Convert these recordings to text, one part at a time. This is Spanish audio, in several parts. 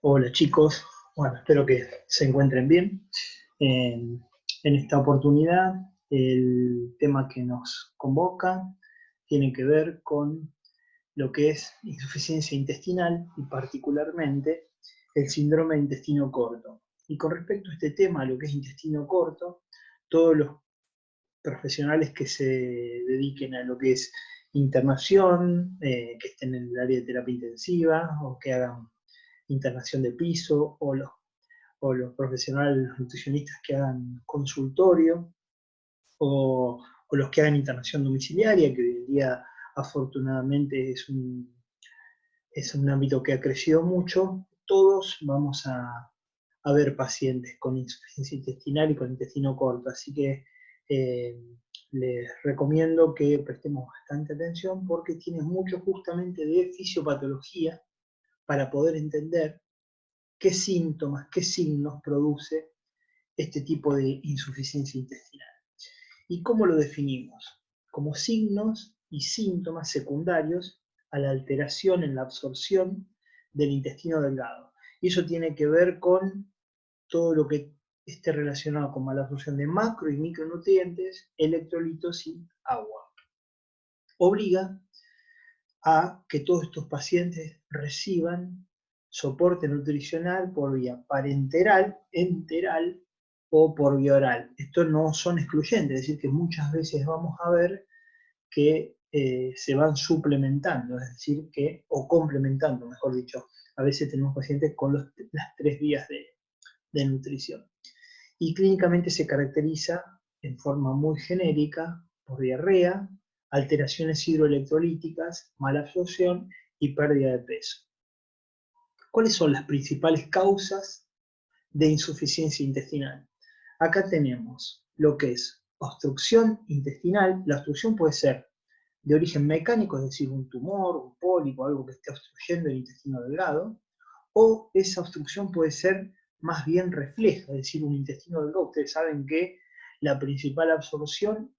Hola chicos, bueno, espero que se encuentren bien. En esta oportunidad, el tema que nos convoca tiene que ver con lo que es insuficiencia intestinal y particularmente el síndrome de intestino corto. Y con respecto a este tema, lo que es intestino corto, todos los profesionales que se dediquen a lo que es internación, que estén en el área de terapia intensiva o que hagan internación de piso o los profesionales, los nutricionistas que hagan consultorio o los que hagan internación domiciliaria, que hoy en día afortunadamente es un ámbito que ha crecido mucho. Todos vamos a ver pacientes con insuficiencia intestinal y con intestino corto, así que eh, les recomiendo que prestemos bastante atención porque tiene mucho justamente de fisiopatología para poder entender qué síntomas, qué signos produce este tipo de insuficiencia intestinal. ¿Y cómo lo definimos? Como signos y síntomas secundarios a la alteración en la absorción del intestino delgado. Y eso tiene que ver con todo lo que esté relacionado con mala absorción de macro y micronutrientes, electrolitos y agua. Obliga a que todos estos pacientes reciban soporte nutricional por vía parenteral, enteral o por vía oral. Estos no son excluyentes, es decir, que muchas veces vamos a ver que se van suplementando, es decir, que, o complementando, mejor dicho. A veces tenemos pacientes con las tres vías de nutrición. Y clínicamente se caracteriza en forma muy genérica por diarrea, alteraciones hidroelectrolíticas, mala absorción y pérdida de peso. ¿Cuáles son las principales causas de insuficiencia intestinal? Acá tenemos lo que es obstrucción intestinal. La obstrucción puede ser de origen mecánico, es decir, un tumor, un pólipo, algo que esté obstruyendo el intestino delgado, o esa obstrucción puede ser más bien refleja, es decir, un intestino delgado. Ustedes saben que la principal absorción,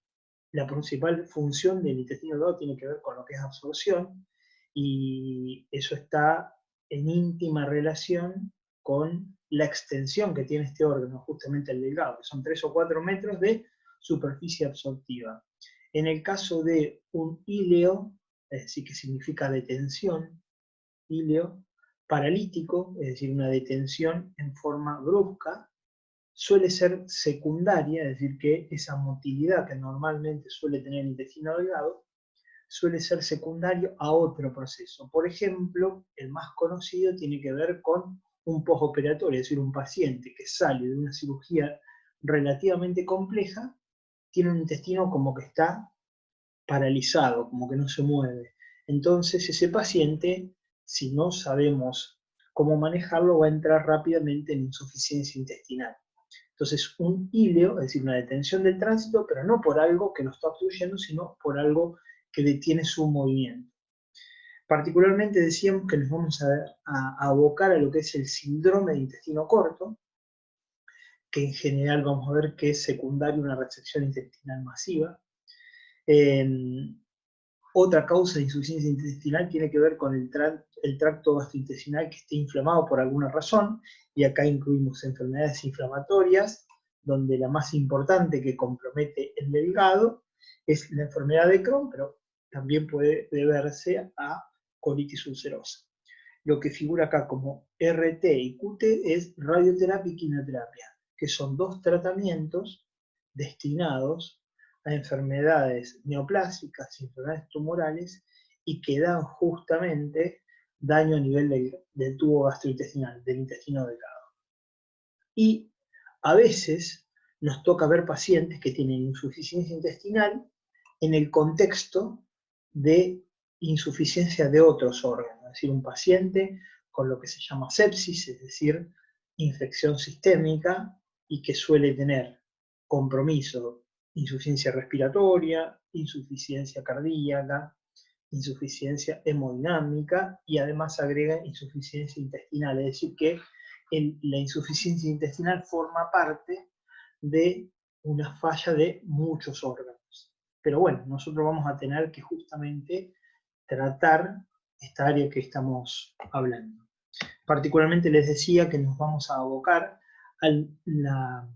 la principal función del intestino delgado tiene que ver con lo que es absorción, y eso está en íntima relación con la extensión que tiene este órgano, justamente el delgado, que son 3 o 4 metros de superficie absortiva. En el caso de un íleo, es decir, que significa detención, íleo, paralítico, es decir, una detención en forma brusca, suele ser secundaria, es decir, que esa motilidad que normalmente suele tener el intestino delgado, suele ser secundario a otro proceso. Por ejemplo, el más conocido tiene que ver con un postoperatorio, es decir, un paciente que sale de una cirugía relativamente compleja, tiene un intestino como que está paralizado, como que no se mueve. Entonces ese paciente, si no sabemos cómo manejarlo, va a entrar rápidamente en insuficiencia intestinal. Entonces un íleo, es decir, una detención del tránsito, pero no por algo que lo está obstruyendo, sino por algo que detiene su movimiento. Particularmente decíamos que nos vamos a abocar a lo que es el síndrome de intestino corto, que en general vamos a ver que es secundario a una resección intestinal masiva. Otra causa de insuficiencia intestinal tiene que ver con el tracto gastrointestinal que esté inflamado por alguna razón, y acá incluimos enfermedades inflamatorias, donde la más importante que compromete el delgado es la enfermedad de Crohn, pero también puede deberse a colitis ulcerosa. Lo que figura acá como RT y QT es radioterapia y quimioterapia, que son dos tratamientos destinados a enfermedades neoplásicas y enfermedades tumorales y que dan justamente daño a nivel del tubo gastrointestinal, del intestino delgado. Y a veces nos toca ver pacientes que tienen insuficiencia intestinal en el contexto de insuficiencia de otros órganos, es decir, un paciente con lo que se llama sepsis, es decir, infección sistémica, y que suele tener compromiso, insuficiencia respiratoria, insuficiencia cardíaca, insuficiencia hemodinámica, y además agrega insuficiencia intestinal, es decir, que la insuficiencia intestinal forma parte de una falla de muchos órganos. Pero bueno, nosotros vamos a tener que justamente tratar esta área que estamos hablando. Particularmente les decía que nos vamos a abocar a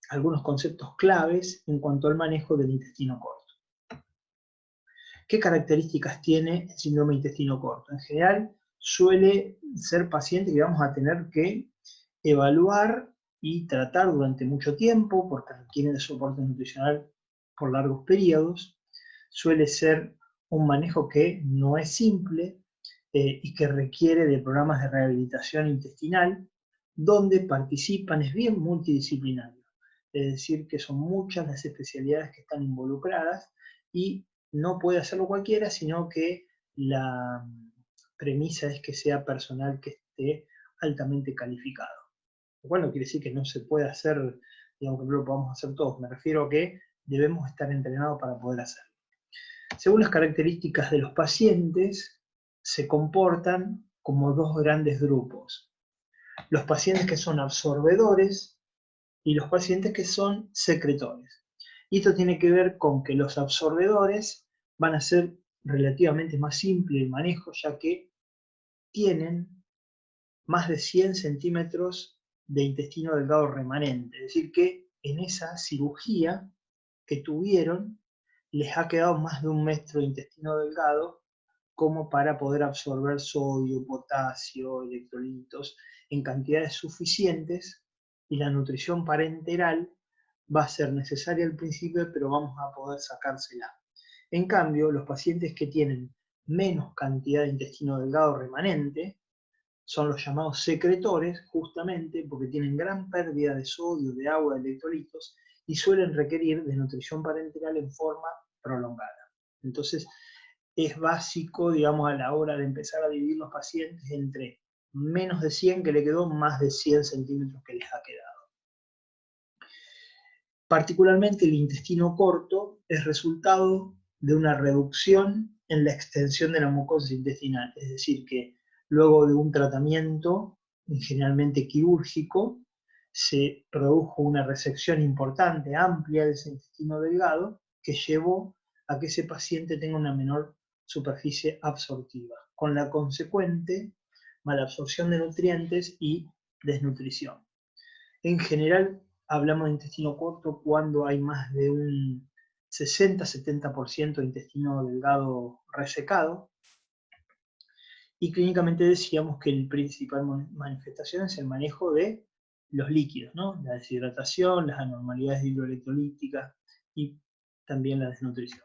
algunos conceptos claves en cuanto al manejo del intestino corto. ¿Qué características tiene el síndrome de intestino corto? En general, suele ser paciente que vamos a tener que evaluar y tratar durante mucho tiempo, porque requiere de soporte nutricional por largos periodos. Suele ser un manejo que no es simple y que requiere de programas de rehabilitación intestinal, donde participan, es bien multidisciplinario. Es decir, que son muchas las especialidades que están involucradas y no puede hacerlo cualquiera, sino que la premisa es que sea personal que esté altamente calificado. Lo cual no quiere decir que no se pueda hacer, digamos que no lo podamos hacer todos. Me refiero a que debemos estar entrenados para poder hacerlo. Según las características de los pacientes, se comportan como dos grandes grupos. Los pacientes que son absorbedores y los pacientes que son secretores. Y esto tiene que ver con que los absorbedores van a ser relativamente más simple el manejo, ya que tienen más de 100 centímetros de intestino delgado remanente. Es decir, que en esa cirugía que tuvieron les ha quedado más de 1 metro de intestino delgado como para poder absorber sodio, potasio, electrolitos en cantidades suficientes, y la nutrición parenteral va a ser necesaria al principio, pero vamos a poder sacársela. En cambio, los pacientes que tienen menos cantidad de intestino delgado remanente son los llamados secretores, justamente porque tienen gran pérdida de sodio, de agua, de electrolitos, y suelen requerir de nutrición parenteral en forma prolongada. Entonces, es básico, digamos, a la hora de empezar a dividir los pacientes entre menos de 100 que le quedó, más de 100 centímetros que les ha quedado. Particularmente el intestino corto es resultado de una reducción en la extensión de la mucosa intestinal, es decir, que luego de un tratamiento, generalmente quirúrgico, se produjo una resección importante, amplia de ese intestino delgado, que llevó a que ese paciente tenga una menor superficie absortiva, con la consecuente malabsorción de nutrientes y desnutrición. En general, hablamos de intestino corto cuando hay más de un 60-70% de intestino delgado resecado, y clínicamente decíamos que la principal manifestación es el manejo de los líquidos, ¿no? La deshidratación, las anormalidades hidroelectrolíticas y también la desnutrición.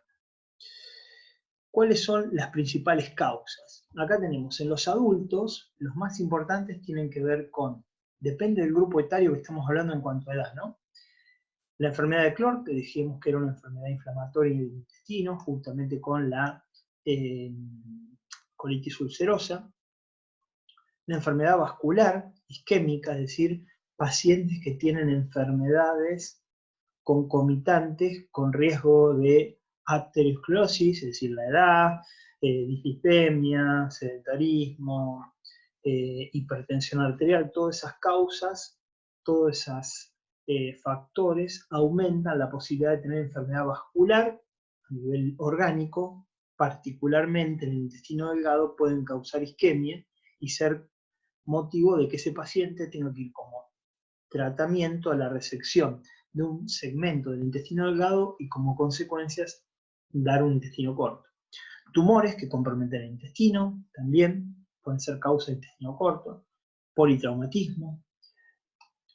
¿Cuáles son las principales causas? Acá tenemos en los adultos, los más importantes tienen que ver con, depende del grupo etario que estamos hablando en cuanto a edad, ¿no? La enfermedad de Clore, que dijimos que era una enfermedad inflamatoria del intestino, juntamente con la colitis ulcerosa. La enfermedad vascular isquémica, es decir, pacientes que tienen enfermedades concomitantes con riesgo de aterosclerosis, es decir, la edad, dislipemia, sedentarismo, hipertensión arterial, todas esas causas, todos esos factores aumentan la posibilidad de tener enfermedad vascular a nivel orgánico, particularmente en el intestino delgado, pueden causar isquemia y ser motivo de que ese paciente tenga que ir como tratamiento a la resección de un segmento del intestino delgado y como consecuencias dar un intestino corto. Tumores que comprometen el intestino también pueden ser causa de intestino corto. Politraumatismo.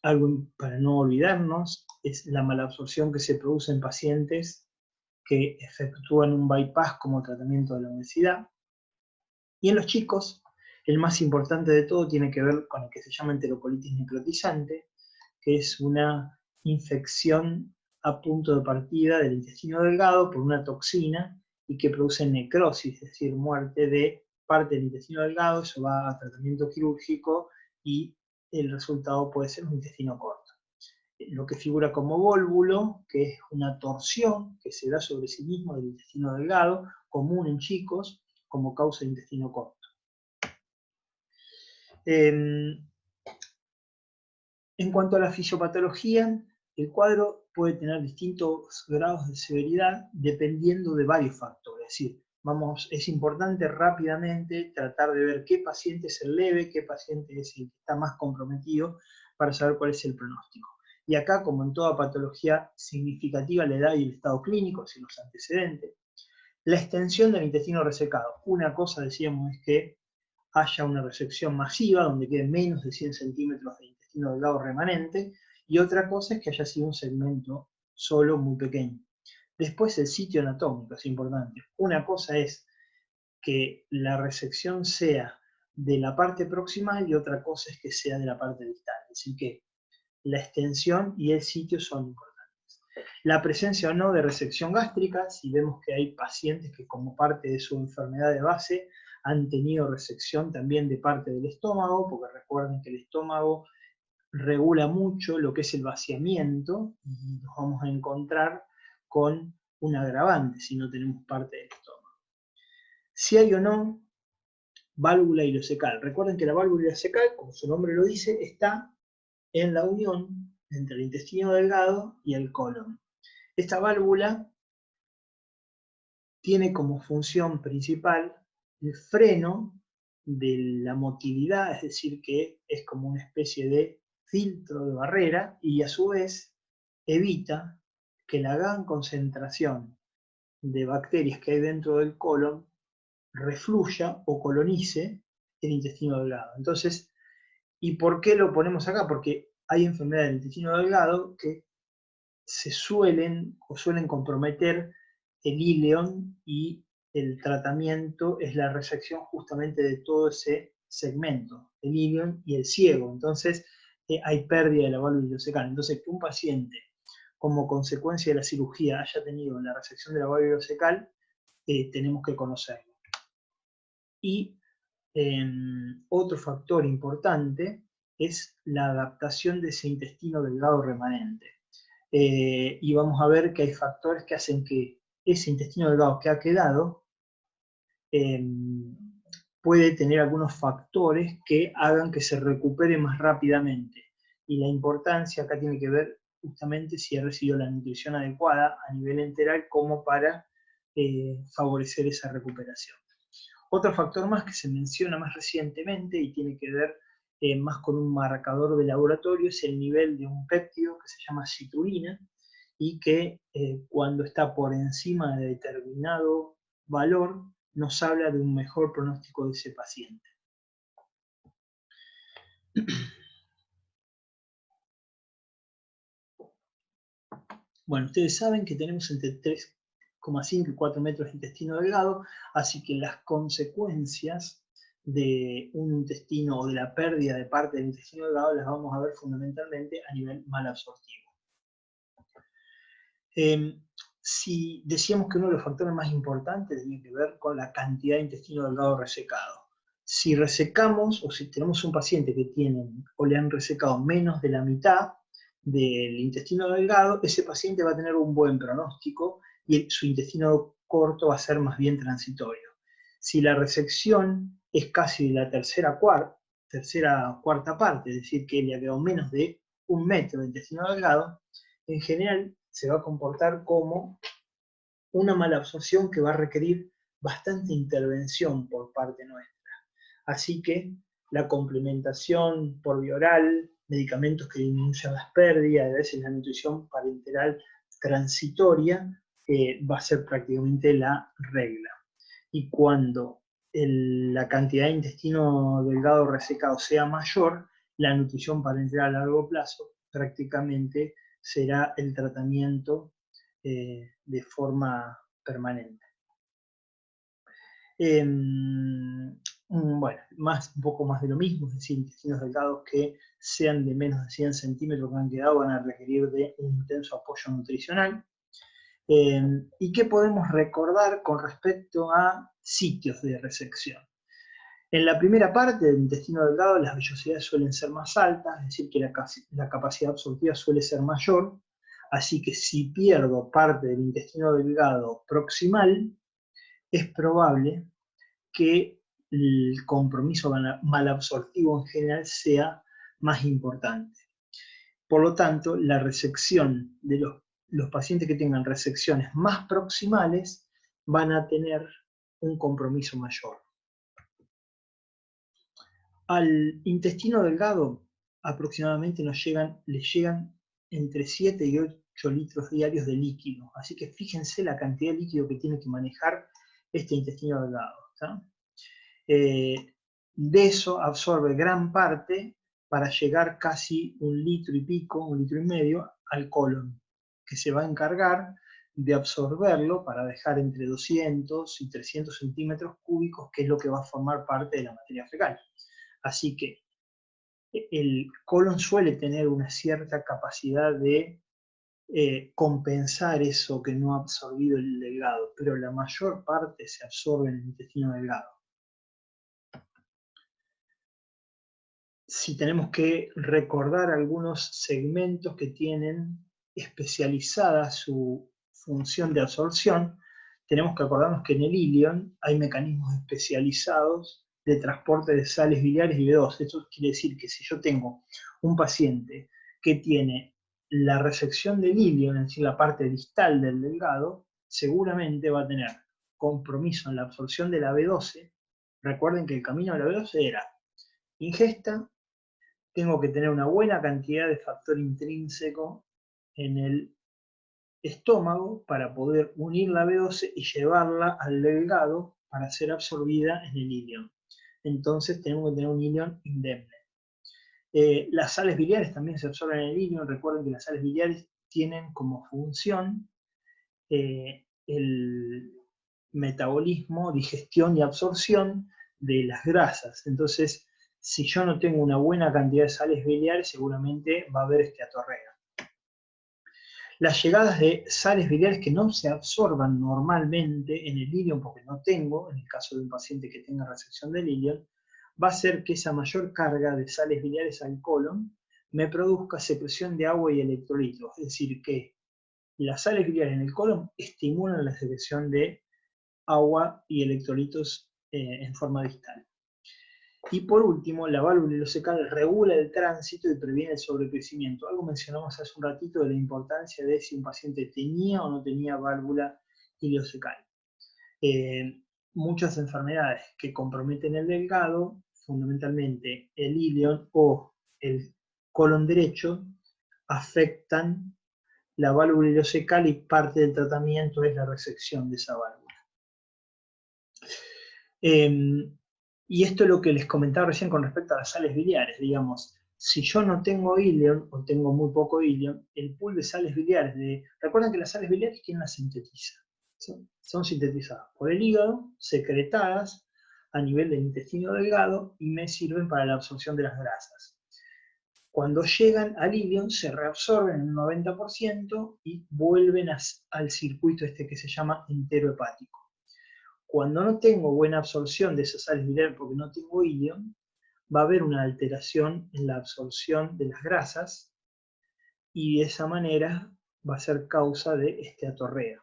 Algo para no olvidarnos es la malabsorción que se produce en pacientes que efectúan un bypass como tratamiento de la obesidad. Y en los chicos, el más importante de todo tiene que ver con el que se llama enterocolitis necrotizante, que es una infección a punto de partida del intestino delgado por una toxina y que produce necrosis, es decir, muerte de parte del intestino delgado. Eso va a tratamiento quirúrgico y el resultado puede ser un intestino corto. Lo que figura como vólvulo, que es una torsión que se da sobre sí mismo del intestino delgado, común en chicos, como causa de intestino corto. En cuanto a la fisiopatología, el cuadro puede tener distintos grados de severidad dependiendo de varios factores, es decir, es importante rápidamente tratar de ver qué paciente es el leve, qué paciente es el que está más comprometido, para saber cuál es el pronóstico. Y acá, como en toda patología significativa, la edad y el estado clínico, es decir, los antecedentes. La extensión del intestino resecado. Una cosa, decíamos, es que haya una resección masiva, donde queden menos de 100 centímetros de intestino delgado remanente, y otra cosa es que haya sido un segmento solo muy pequeño. Después el sitio anatómico es importante. Una cosa es que la resección sea de la parte proximal y otra cosa es que sea de la parte distal. Es decir, que la extensión y el sitio son importantes. La presencia o no de resección gástrica, si vemos que hay pacientes que como parte de su enfermedad de base han tenido resección también de parte del estómago, porque recuerden que el estómago regula mucho lo que es el vaciamiento y nos vamos a encontrar con un agravante si no tenemos parte del estómago. Si hay o no válvula ileocecal. Recuerden que la válvula ileocecal, como su nombre lo dice, está en la unión entre el intestino delgado y el colon. Esta válvula tiene como función principal el freno de la motilidad, es decir, que es como una especie de filtro de barrera y a su vez evita que la gran concentración de bacterias que hay dentro del colon refluya o colonice el intestino delgado. Entonces, ¿y por qué lo ponemos acá? Porque hay enfermedades del intestino delgado que suelen comprometer el ileón y el tratamiento es la resección justamente de todo ese segmento, el ileón y el ciego. Entonces, hay pérdida de la válvula ileocecal. Entonces, que un paciente, como consecuencia de la cirugía, haya tenido la resección de la válvula ileocecal, tenemos que conocerlo. Y otro factor importante es la adaptación de ese intestino delgado remanente. Y vamos a ver que hay factores que hacen que ese intestino delgado que ha quedado puede tener algunos factores que hagan que se recupere más rápidamente. Y la importancia acá tiene que ver justamente si ha recibido la nutrición adecuada a nivel enteral como para favorecer esa recuperación. Otro factor más que se menciona más recientemente y tiene que ver más con un marcador de laboratorio es el nivel de un péptido que se llama citrulina y que cuando está por encima de determinado valor nos habla de un mejor pronóstico de ese paciente. Bueno, ustedes saben que tenemos entre 3,5 y 4 metros de intestino delgado, así que las consecuencias de un intestino o de la pérdida de parte del intestino delgado las vamos a ver fundamentalmente a nivel malabsortivo. Si decíamos que uno de los factores más importantes tiene que ver con la cantidad de intestino delgado resecado. Si resecamos o si tenemos un paciente que tiene o le han resecado menos de la mitad del intestino delgado, ese paciente va a tener un buen pronóstico y su intestino corto va a ser más bien transitorio. Si la resección es casi de la tercera cuarta parte, es decir, que le ha quedado menos de 1 metro de intestino delgado, en general se va a comportar como una malabsorción que va a requerir bastante intervención por parte nuestra. Así que la complementación por vía oral, medicamentos que disminuyan las pérdidas, a veces la nutrición parenteral transitoria, va a ser prácticamente la regla. Y cuando la cantidad de intestino delgado resecado sea mayor, la nutrición parenteral a largo plazo prácticamente será el tratamiento de forma permanente. Bueno, un poco más de lo mismo, es decir, intestinos delgados que sean de menos de 100 centímetros que han quedado van a requerir de un intenso apoyo nutricional. ¿Y qué podemos recordar con respecto a sitios de resección? En la primera parte del intestino delgado las vellosidades suelen ser más altas, es decir, que la capacidad absortiva suele ser mayor, así que si pierdo parte del intestino delgado proximal, es probable que el compromiso malabsortivo en general sea más importante. Por lo tanto, la resección de los pacientes que tengan resecciones más proximales van a tener un compromiso mayor. Al intestino delgado aproximadamente le llegan entre 7 y 8 litros diarios de líquido. Así que fíjense la cantidad de líquido que tiene que manejar este intestino delgado. De eso absorbe gran parte para llegar casi 1 litro y pico, 1 litro y medio al colon, que se va a encargar de absorberlo para dejar entre 200 y 300 centímetros cúbicos, que es lo que va a formar parte de la materia fecal. Así que el colon suele tener una cierta capacidad de compensar eso que no ha absorbido el delgado, pero la mayor parte se absorbe en el intestino delgado. Si tenemos que recordar algunos segmentos que tienen especializada su función de absorción, tenemos que acordarnos que en el ilion hay mecanismos especializados de transporte de sales biliares y B12. Esto quiere decir que si yo tengo un paciente que tiene la resección del ilion, es decir, la parte distal del delgado, seguramente va a tener compromiso en la absorción de la B12. Recuerden que el camino de la B12 era ingesta, tengo que tener una buena cantidad de factor intrínseco en el estómago para poder unir la B12 y llevarla al delgado para ser absorbida en el ilion. Entonces tenemos que tener un ilion indemne. Las sales biliares también se absorben en el ilion. Recuerden que las sales biliares tienen como función el metabolismo, digestión y absorción de las grasas. Entonces, si yo no tengo una buena cantidad de sales biliares, seguramente va a haber esteatorrea. Las llegadas de sales biliares que no se absorban normalmente en el ilion, porque no tengo, en el caso de un paciente que tenga resección del ilion, va a hacer que esa mayor carga de sales biliares al colon me produzca secreción de agua y electrolitos. Es decir, que las sales biliares en el colon estimulan la secreción de agua y electrolitos en forma distal. Y por último, la válvula ileocecal regula el tránsito y previene el sobrecrecimiento. Algo mencionamos hace un ratito de la importancia de si un paciente tenía o no tenía válvula ileocecal. Muchas enfermedades que comprometen el delgado, fundamentalmente el ilion o el colon derecho, afectan la válvula ileocecal y parte del tratamiento es la resección de esa válvula. Y esto es lo que les comentaba recién con respecto a las sales biliares, digamos. Si yo no tengo ilion o tengo muy poco ilion, el pool de sales biliares, recuerden que las sales biliares, ¿quién las sintetiza? Son sintetizadas por el hígado, secretadas a nivel del intestino delgado y me sirven para la absorción de las grasas. Cuando llegan al ilion se reabsorben en un 90% y vuelven al circuito este que se llama enterohepático. Cuando no tengo buena absorción de esas sales biliares porque no tengo ilion, va a haber una alteración en la absorción de las grasas y de esa manera va a ser causa de esteatorrea.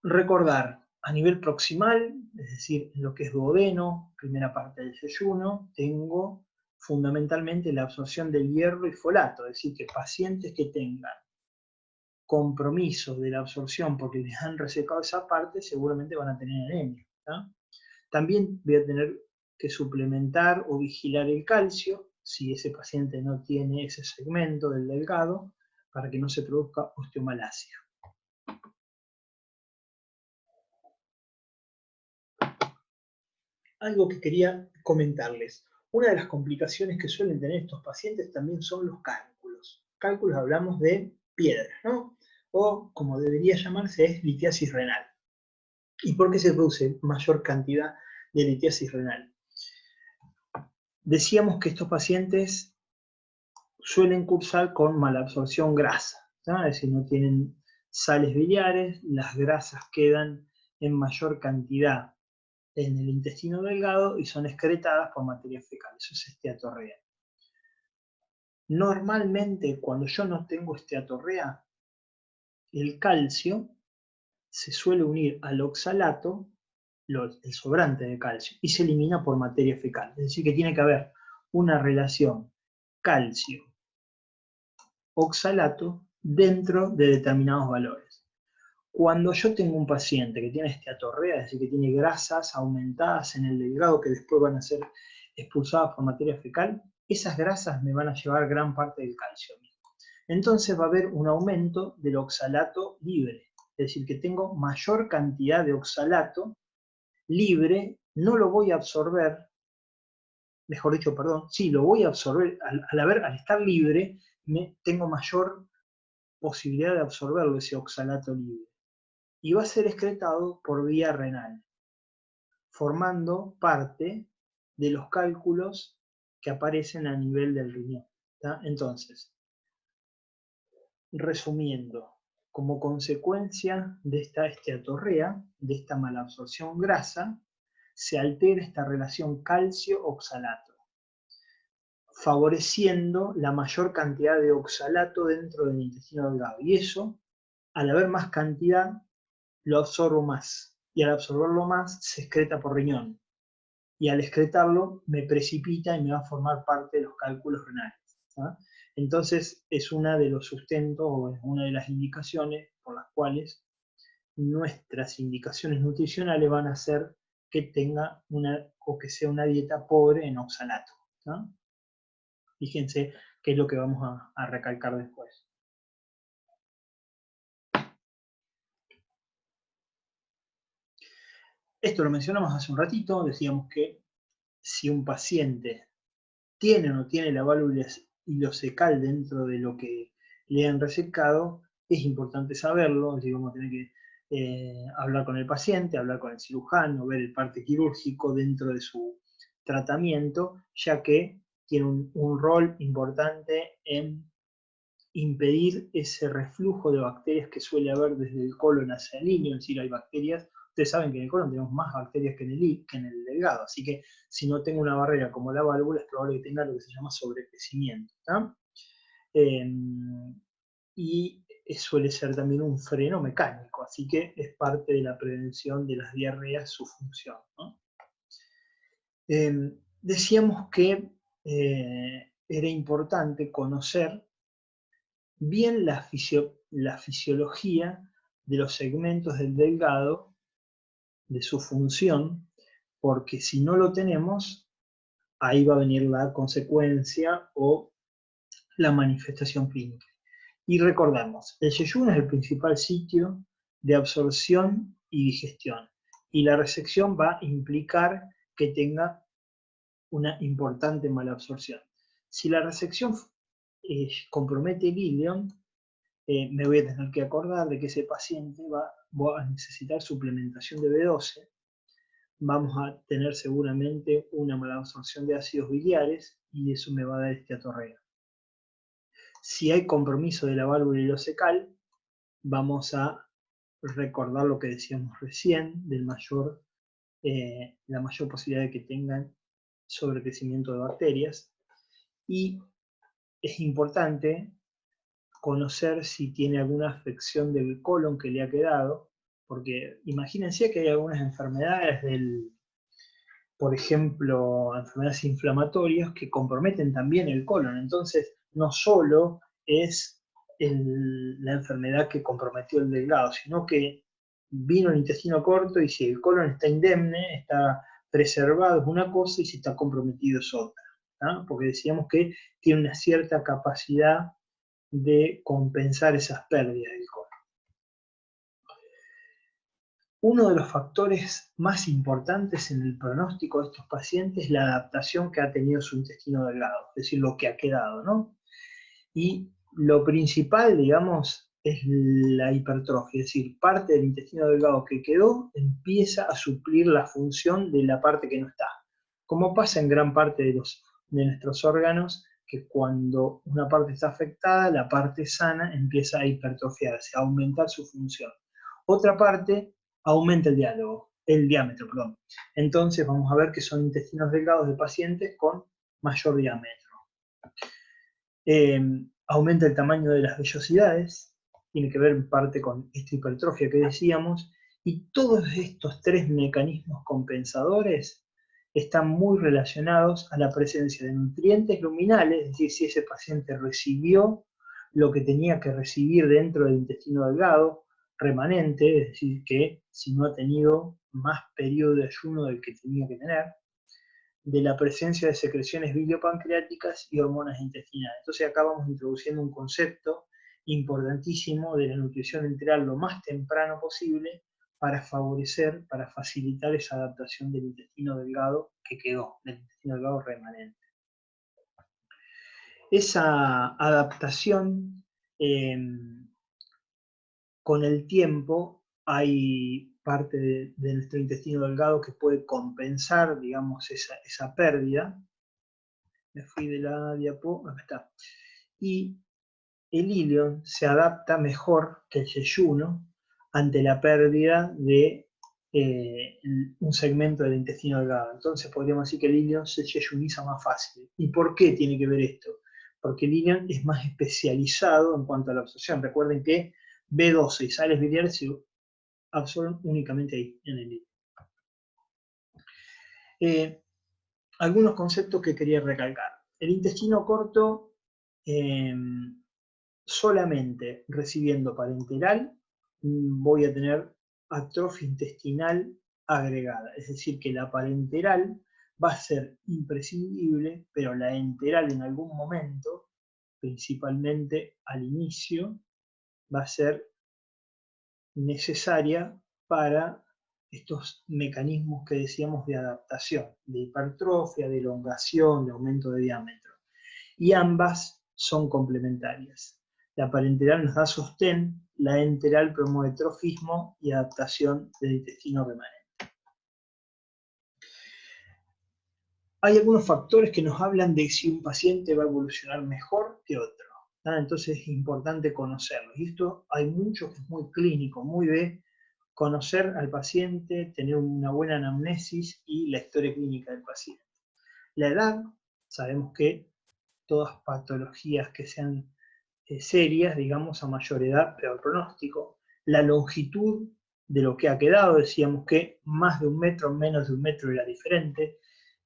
Recordar, a nivel proximal, es decir, en lo que es duodeno, primera parte del desayuno, tengo fundamentalmente la absorción del hierro y folato, es decir, que pacientes que tengan compromiso de la absorción porque les han resecado esa parte, seguramente van a tener anemia. También voy a tener que suplementar o vigilar el calcio, si ese paciente no tiene ese segmento del delgado, para que no se produzca osteomalacia. Algo que quería comentarles. Una de las complicaciones que suelen tener estos pacientes también son los cálculos. Cálculos hablamos de piedras, ¿no? O, como debería llamarse, es litiasis renal. ¿Y por qué se produce mayor cantidad de litiasis renal? Decíamos que estos pacientes suelen cursar con malabsorción grasa, ¿no? Es decir, no tienen sales biliares, las grasas quedan en mayor cantidad en el intestino delgado y son excretadas por materia fecal. Eso es esteatorrea. Normalmente, cuando yo no tengo esteatorrea, el calcio se suele unir al oxalato, el sobrante de calcio, y se elimina por materia fecal. Es decir, que tiene que haber una relación calcio-oxalato dentro de determinados valores. Cuando yo tengo un paciente que tiene esteatorrea, es decir, que tiene grasas aumentadas en el delgado que después van a ser expulsadas por materia fecal, esas grasas me van a llevar gran parte del calcio. Entonces va a haber un aumento del oxalato libre, es decir, que tengo mayor cantidad de oxalato libre, no lo voy a absorber, mejor dicho, perdón, sí, lo voy a absorber, al estar libre, tengo mayor posibilidad de absorberlo, ese oxalato libre. Y va a ser excretado por vía renal, formando parte de los cálculos que aparecen a nivel del riñón. ¿Tá? Entonces, resumiendo, como consecuencia de esta esteatorrea, de esta malabsorción grasa, se altera esta relación calcio-oxalato, favoreciendo la mayor cantidad de oxalato dentro del intestino delgado. Y eso, al haber más cantidad, lo absorbo más. Y al absorberlo más, se excreta por riñón. Y al excretarlo, me precipita y me va a formar parte de los cálculos renales. ¿tá? Entonces, es una de los sustentos, o es una de las indicaciones por las cuales nuestras indicaciones nutricionales van a ser que tenga o que sea una dieta pobre en oxalato. ¿tá? Fíjense qué es lo que vamos a recalcar después. Esto lo mencionamos hace un ratito, decíamos que si un paciente tiene o no tiene la válvula ileocecal dentro de lo que le han resecado, es importante saberlo, es decir, vamos a tener que hablar con el paciente, hablar con el cirujano, ver el parte quirúrgico dentro de su tratamiento, ya que tiene un rol importante en impedir ese reflujo de bacterias que suele haber desde el colon hacia el ileo, es decir, hay bacterias, ustedes saben que en el colon tenemos más bacterias que en el delgado, así que si no tengo una barrera como la válvula, es probable que tenga lo que se llama sobrecrecimiento. Y suele ser también un freno mecánico, así que es parte de la prevención de las diarreas su función. ¿no? Decíamos que era importante conocer bien la fisiología de los segmentos del delgado, de su función, porque si no lo tenemos, ahí va a venir la consecuencia o la manifestación clínica. Y recordemos, el yeyuno es el principal sitio de absorción y digestión, y la resección va a implicar que tenga una importante malabsorción. Si la resección compromete el ileum, me voy a tener que acordar de que ese paciente va a necesitar suplementación de B12, vamos a tener seguramente una malabsorción de ácidos biliares y eso me va a dar esteatorrea. Si hay compromiso de la válvula ileocecal, vamos a recordar lo que decíamos recién, la mayor posibilidad de que tengan sobrecrecimiento de bacterias. Y es importante conocer si tiene alguna afección del colon que le ha quedado, porque imagínense que hay algunas enfermedades por ejemplo, enfermedades inflamatorias que comprometen también el colon. Entonces, no solo es la enfermedad que comprometió el delgado, sino que vino el intestino corto y si el colon está indemne, está preservado es una cosa y si está comprometido es otra. ¿no? Porque decíamos que tiene una cierta capacidad de compensar esas pérdidas del colon. Uno de los factores más importantes en el pronóstico de estos pacientes es la adaptación que ha tenido su intestino delgado, es decir, lo que ha quedado, ¿no? Y lo principal, digamos, es la hipertrofia, es decir, parte del intestino delgado que quedó empieza a suplir la función de la parte que no está. Como pasa en gran parte de nuestros órganos, que cuando una parte está afectada, la parte sana empieza a hipertrofiarse, a aumentar su función. Otra parte aumenta el diámetro. Entonces vamos a ver que son intestinos delgados de pacientes con mayor diámetro. Aumenta el tamaño de las vellosidades, tiene que ver en parte con esta hipertrofia que decíamos, y todos estos tres mecanismos compensadores están muy relacionados a la presencia de nutrientes luminales, es decir, si ese paciente recibió lo que tenía que recibir dentro del intestino delgado, remanente, es decir, que si no ha tenido más periodo de ayuno del que tenía que tener, de la presencia de secreciones biliopancreáticas y hormonas intestinales. Entonces acá vamos introduciendo un concepto importantísimo de la nutrición enteral lo más temprano posible para favorecer, para facilitar esa adaptación del intestino delgado que quedó, del intestino delgado remanente. Esa adaptación, con el tiempo, hay parte de nuestro intestino delgado que puede compensar, digamos, esa pérdida. Me fui de la diapo, acá está. Y el ilion se adapta mejor que el yeyuno ante la pérdida de un segmento del intestino delgado. Entonces podríamos decir que el ilion se yeyuniza más fácil. ¿Y por qué tiene que ver esto? Porque el ilion es más especializado en cuanto a la absorción. Recuerden que B12 y sales biliares se absorben únicamente ahí, en el ilion. Algunos conceptos que quería recalcar. El intestino corto, solamente recibiendo parenteral, voy a tener atrofia intestinal agregada. Es decir, que la parenteral va a ser imprescindible, pero la enteral en algún momento, principalmente al inicio, va a ser necesaria para estos mecanismos que decíamos de adaptación, de hipertrofia, de elongación, de aumento de diámetro. Y ambas son complementarias. La parenteral nos da sostén, la enteral promueve trofismo y adaptación del intestino remanente. Hay algunos factores que nos hablan de si un paciente va a evolucionar mejor que otro. Entonces es importante conocerlos. Y esto hay mucho que es muy clínico, muy de conocer al paciente, tener una buena anamnesis y la historia clínica del paciente. La edad, sabemos que todas patologías que sean serias, digamos, a mayor edad, peor pronóstico. La longitud de lo que ha quedado, decíamos que más de 1 metro, menos de 1 metro era diferente.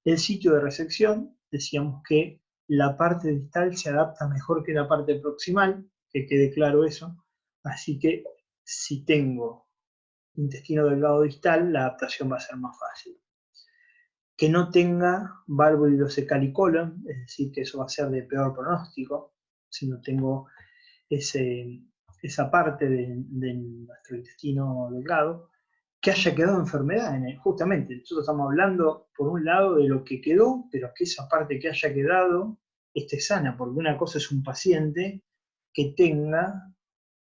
El sitio de resección, decíamos que la parte distal se adapta mejor que la parte proximal, que quede claro eso. Así que si tengo intestino delgado distal, la adaptación va a ser más fácil. Que no tenga válvula ileocecal y colon, es decir, que eso va a ser de peor pronóstico, si no tengo esa parte de nuestro intestino delgado, que haya quedado enfermedad en él. Justamente, nosotros estamos hablando, por un lado, de lo que quedó, pero que esa parte que haya quedado esté sana, porque una cosa es un paciente que tenga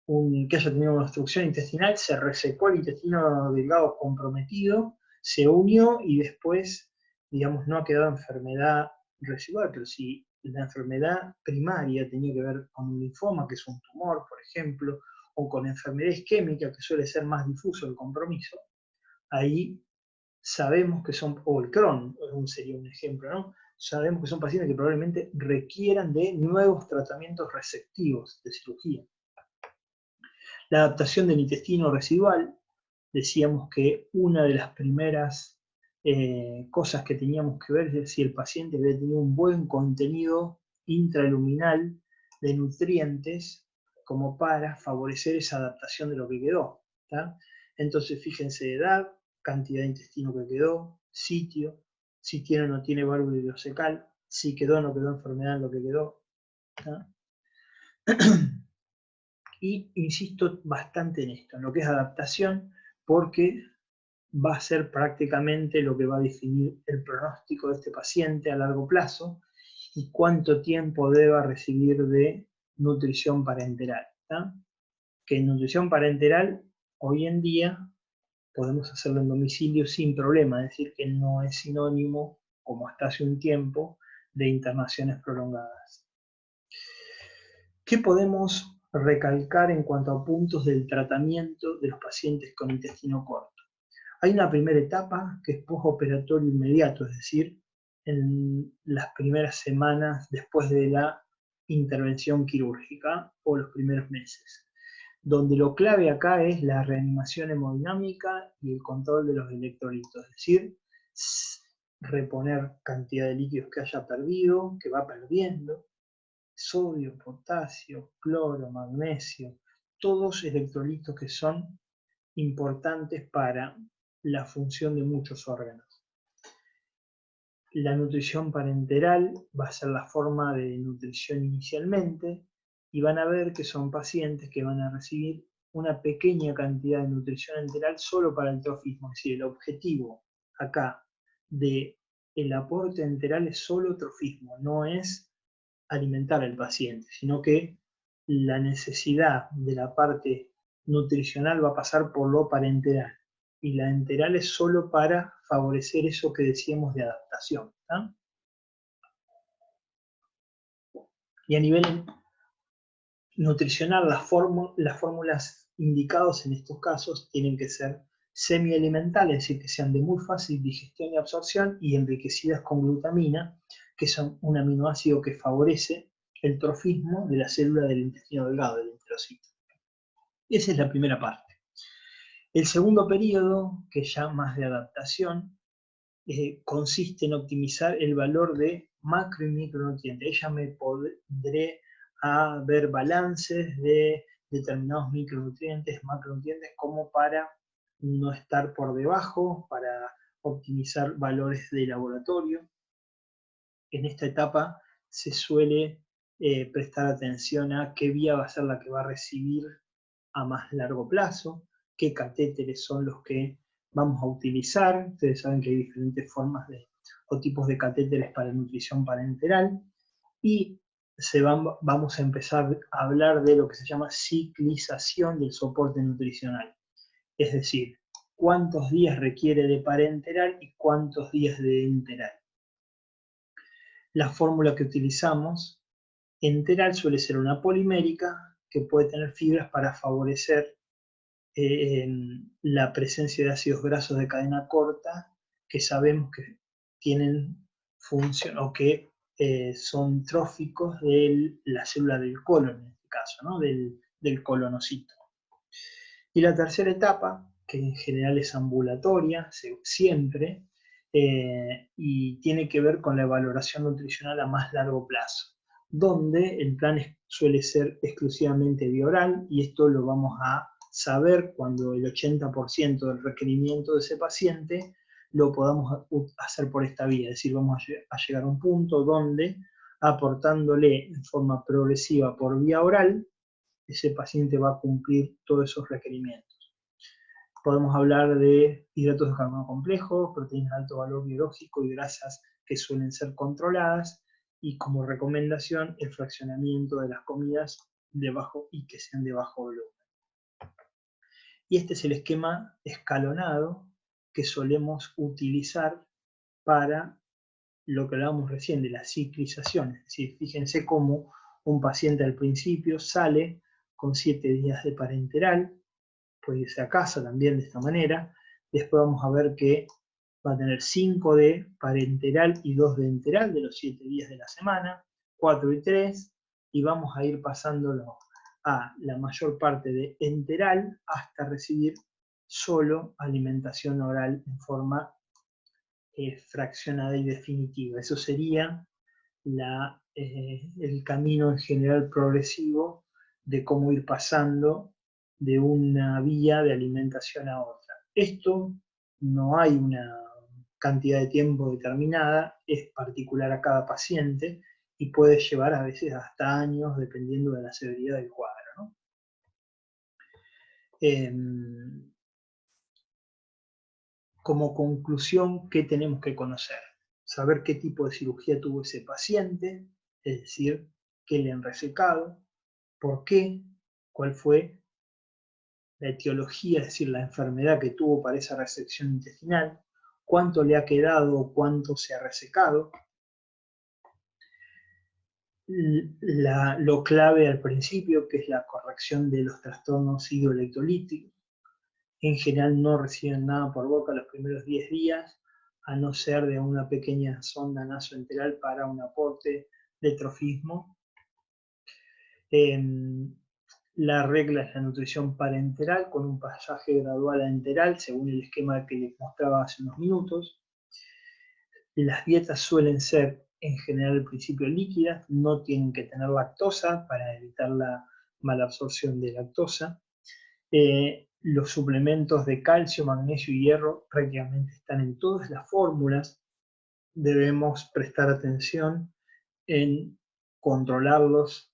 que haya tenido una obstrucción intestinal, se resecó el intestino delgado comprometido, se unió y después, digamos, no ha quedado enfermedad residual, pero si la enfermedad primaria tenía que ver con un linfoma, que es un tumor, por ejemplo, o con enfermedad isquémica, que suele ser más difuso el compromiso, ahí sabemos que son, o el Crohn sería un ejemplo, ¿no? Sabemos que son pacientes que probablemente requieran de nuevos tratamientos resectivos de cirugía. La adaptación del intestino residual, decíamos que una de las primeras cosas que teníamos que ver es si el paciente había tenido un buen contenido intraluminal de nutrientes como para favorecer esa adaptación de lo que quedó. ¿tá? Entonces fíjense edad, cantidad de intestino que quedó, sitio, si tiene o no tiene válvula ileocecal, si quedó o no quedó enfermedad en lo que quedó. Y insisto bastante en esto, en lo que es adaptación, porque va a ser prácticamente lo que va a definir el pronóstico de este paciente a largo plazo y cuánto tiempo deba recibir de nutrición parenteral. ¿tá? Que nutrición parenteral hoy en día podemos hacerlo en domicilio sin problema, es decir, que no es sinónimo, como hasta hace un tiempo, de internaciones prolongadas. ¿Qué podemos recalcar en cuanto a puntos del tratamiento de los pacientes con intestino corto? Hay una primera etapa que es postoperatorio inmediato, es decir, en las primeras semanas después de la intervención quirúrgica o los primeros meses, donde lo clave acá es la reanimación hemodinámica y el control de los electrolitos, es decir, reponer cantidad de líquidos que haya perdido, que va perdiendo, sodio, potasio, cloro, magnesio, todos electrolitos que son importantes para la función de muchos órganos. La nutrición parenteral va a ser la forma de nutrición inicialmente y van a ver que son pacientes que van a recibir una pequeña cantidad de nutrición enteral solo para el trofismo. Es decir, el objetivo acá del aporte enteral es solo trofismo, no es alimentar al paciente, sino que la necesidad de la parte nutricional va a pasar por lo parenteral y la enteral es solo para favorecer eso que decíamos de adaptación. ¿tá? Y a nivel nutricional, las fórmulas indicadas en estos casos tienen que ser semialimentales, es decir, que sean de muy fácil digestión y absorción y enriquecidas con glutamina, que son un aminoácido que favorece el trofismo de la célula del intestino delgado, del enterocito. Esa es la primera parte. El segundo periodo, que ya más de adaptación, consiste en optimizar el valor de macro y micronutrientes. Ya me podré a ver balances de determinados micronutrientes, macronutrientes, como para no estar por debajo, para optimizar valores de laboratorio. En esta etapa se suele prestar atención a qué vía va a ser la que va a recibir a más largo plazo, qué catéteres son los que vamos a utilizar. Ustedes saben que hay diferentes formas o tipos de catéteres para nutrición parenteral y vamos a empezar a hablar de lo que se llama ciclización del soporte nutricional. Es decir, cuántos días requiere de parenteral y cuántos días de enteral. La fórmula que utilizamos enteral suele ser una polimérica que puede tener fibras para favorecer la presencia de ácidos grasos de cadena corta que sabemos que tienen función o que son tróficos de la célula del colon, en este caso, ¿no? del colonocito. Y la tercera etapa, que en general es ambulatoria, siempre, y tiene que ver con la valoración nutricional a más largo plazo, donde el plan suele ser exclusivamente bioral, y esto lo vamos a saber cuando el 80% del requerimiento de ese paciente lo podamos hacer por esta vía, es decir, vamos a llegar a un punto donde, aportándole en forma progresiva por vía oral, ese paciente va a cumplir todos esos requerimientos. Podemos hablar de hidratos de carbono complejos, proteínas de alto valor biológico y grasas que suelen ser controladas, y como recomendación el fraccionamiento de las comidas de bajo y que sean de bajo volumen. Y este es el esquema escalonado que solemos utilizar para lo que hablábamos recién de la ciclización. Es decir, fíjense cómo un paciente al principio sale con 7 días de parenteral, puede irse a casa también de esta manera. Después vamos a ver que va a tener 5 de parenteral y 2 de enteral de los 7 días de la semana, 4 y 3, y vamos a ir pasándolo a la mayor parte de enteral hasta recibir solo alimentación oral en forma fraccionada y definitiva. Eso sería el camino en general progresivo de cómo ir pasando de una vía de alimentación a otra. Esto no hay una cantidad de tiempo determinada, es particular a cada paciente y puede llevar a veces hasta años dependiendo de la severidad del cuadro, ¿no? Como conclusión, ¿qué tenemos que conocer? Saber qué tipo de cirugía tuvo ese paciente, es decir, qué le han resecado, por qué, cuál fue la etiología, es decir, la enfermedad que tuvo para esa resección intestinal, cuánto le ha quedado o cuánto se ha resecado. Lo clave al principio, que es la corrección de los trastornos hidroelectrolíticos. En general no reciben nada por boca los primeros 10 días, a no ser de una pequeña sonda nasoenteral para un aporte de trofismo. La regla es la nutrición parenteral con un pasaje gradual a enteral, según el esquema que les mostraba hace unos minutos. Las dietas suelen ser en general al principio líquidas, no tienen que tener lactosa para evitar la mala absorción de lactosa. Los suplementos de calcio, magnesio y hierro prácticamente están en todas las fórmulas. Debemos prestar atención en controlarlos,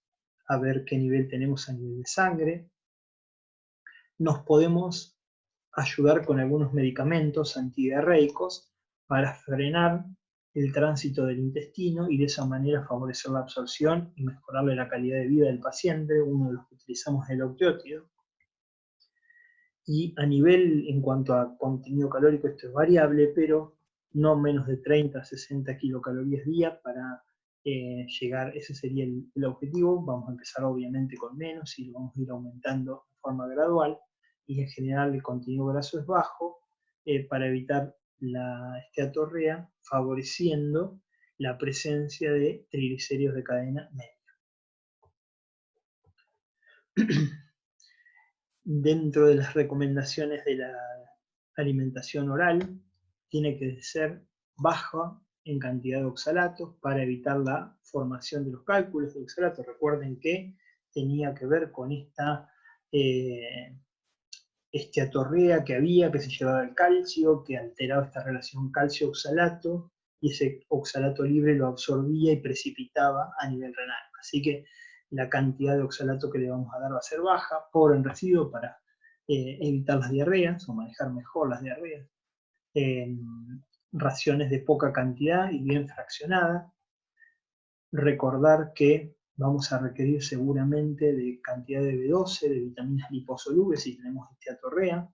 a ver qué nivel tenemos a nivel de sangre. Nos podemos ayudar con algunos medicamentos antidiarreicos para frenar el tránsito del intestino y de esa manera favorecer la absorción y mejorarle la calidad de vida del paciente. Uno de los que utilizamos es el octiótido. Y a nivel, en cuanto a contenido calórico, esto es variable, pero no menos de 30 a 60 kilocalorías día para llegar, ese sería el objetivo. Vamos a empezar obviamente con menos y lo vamos a ir aumentando de forma gradual. Y en general el contenido graso es bajo para evitar la esteatorrea, favoreciendo la presencia de triglicéridos de cadena media. Dentro de las recomendaciones de la alimentación oral, tiene que ser baja en cantidad de oxalatos para evitar la formación de los cálculos de oxalatos. Recuerden que tenía que ver con esta esteatorrea que había, que se llevaba el calcio, que alteraba esta relación calcio-oxalato, y ese oxalato libre lo absorbía y precipitaba a nivel renal. Así que la cantidad de oxalato que le vamos a dar va a ser baja, pobre en residuo para evitar las diarreas o manejar mejor las diarreas. Raciones de poca cantidad y bien fraccionada. Recordar que vamos a requerir seguramente de cantidad de B12, de vitaminas liposolubles si tenemos esteatorrea,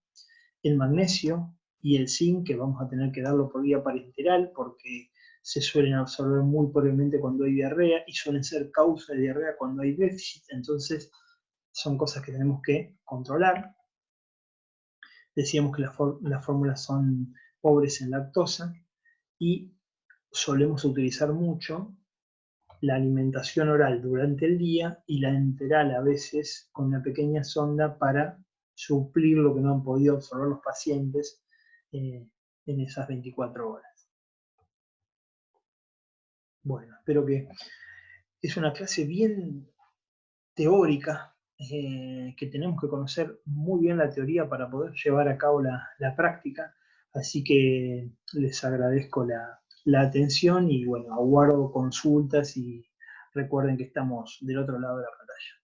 el magnesio y el zinc, que vamos a tener que darlo por vía parenteral porque se suelen absorber muy pobremente cuando hay diarrea y suelen ser causa de diarrea cuando hay déficit, entonces son cosas que tenemos que controlar. Decíamos que las fórmulas son pobres en lactosa y solemos utilizar mucho la alimentación oral durante el día y la enteral a veces con una pequeña sonda para suplir lo que no han podido absorber los pacientes en esas 24 horas. Bueno, espero que es una clase bien teórica, que tenemos que conocer muy bien la teoría para poder llevar a cabo la práctica, así que les agradezco la atención y bueno, aguardo consultas y recuerden que estamos del otro lado de la pantalla.